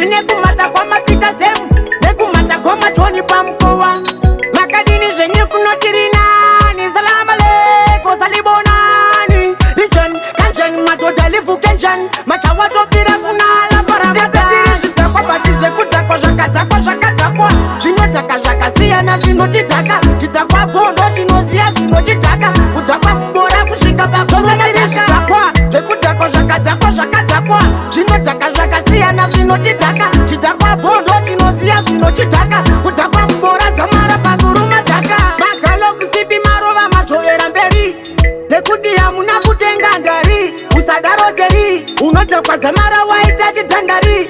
Suzi nekumata kwa mapita semu, nekumata kwa machoni pa mkoa. Makadini zenye kunotiri nani, salama leko salibonani. Injan, kanjan, matodalifu kenjan, machawato pira kunala para mdadani. Shitakwa batije kutakwa shakatakwa shakatakwa. Shinotaka shakasia na shinotitaka. Kitakwa bondo chinozia shinotitaka. Kutakwa mbora kushika bakoza mirisha. Kutakwa shakatakwa shakatakwa. Shinotaka shakasia na shinotitaka. Kitakwa bondo chinozia shinotitaka. Kutakwa mbora zamara paguru mataka. Magalo kusipi marova machovera mberi. Nekuti hamuna kutenga ndari. Usadaro deri. Unotakwa zamara waita chitandari.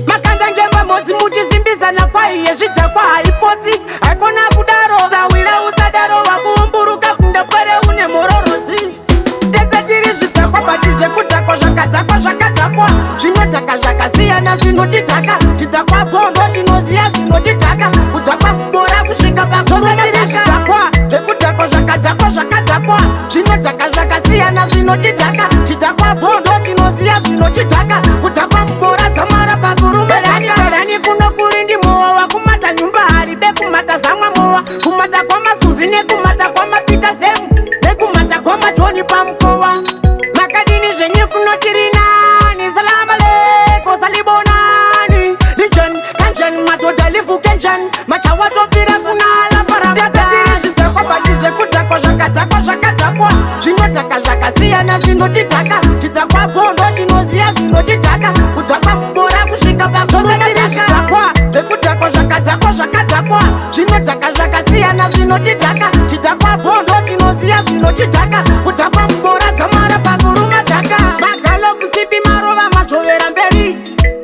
Makanda ngemba modzi muchizimbiza na kwa iye zvidhakwa haipotsi. Haikona kudaro zawira usadaro wakuumburuka kundapwere une mororozi. Tese tiri zvidhakwa batizve kudhakwa zvakadhakwa zvakadhakwa. Zvinodhaka zvakasiyana zvinotidhaka. Chidhakwa bondo chinoziya zvinotidhaka. Kudhakwa mbora kusvika pakozomirizvidhakwa zvekudhakwa zvakadhakwa zvakadhakwa. Zvinodhaka zvakasiyana zvinotidhaka. Chidhakwa bondo chinoziya zvinotidhaka. Kudhakwa mbora dzamara paguru Berani kuno kurindi mowa wakumata nyumba haribe kumata zamwa mowa. Kumata kwa masuzi nekumata kwa mapita semu, nekumata kwa machoni pa mkoa. Makadini zenye kunotiri nani, salama leko salibonani. Injan, kanjan, matodalifu kenjan, machawato pira kunala para mdadani. Shitakwa batije kutakwa shakatakwa shakatakwa. Shinotaka shakasiyana shinotitaka. Chitakwa bondo chinozia shinotitaka. Kutakwa mbora kushika pakoza mirisha. Kutakwa shakatakwa shakatakwa. Shinotaka shakasiyana shinotitaka. Chitakwa bondo chinozia shinotitaka. Kutakwa mbora zamara paguru mataka. Magalo kusipi marova machovera mberi.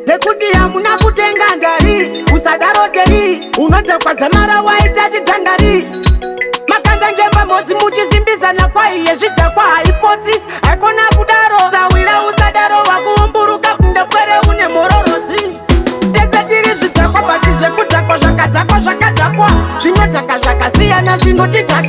Nekuti hamuna kutenga ndari. Usadaro deri. Unotakwa zamara waita chitandari. Makanda ngemba modzi muchizimbizana kwa iye zvidhakwa haipotsi. Haikona kudaro zawira usadaro wakuumburuka kundapwere une mororozi. Tese tiri zvidhakwa batizve kudhakwa zvakadhakwa zvakadhakwa. Zvinodhaka zvakasiyana zvinotidhaka.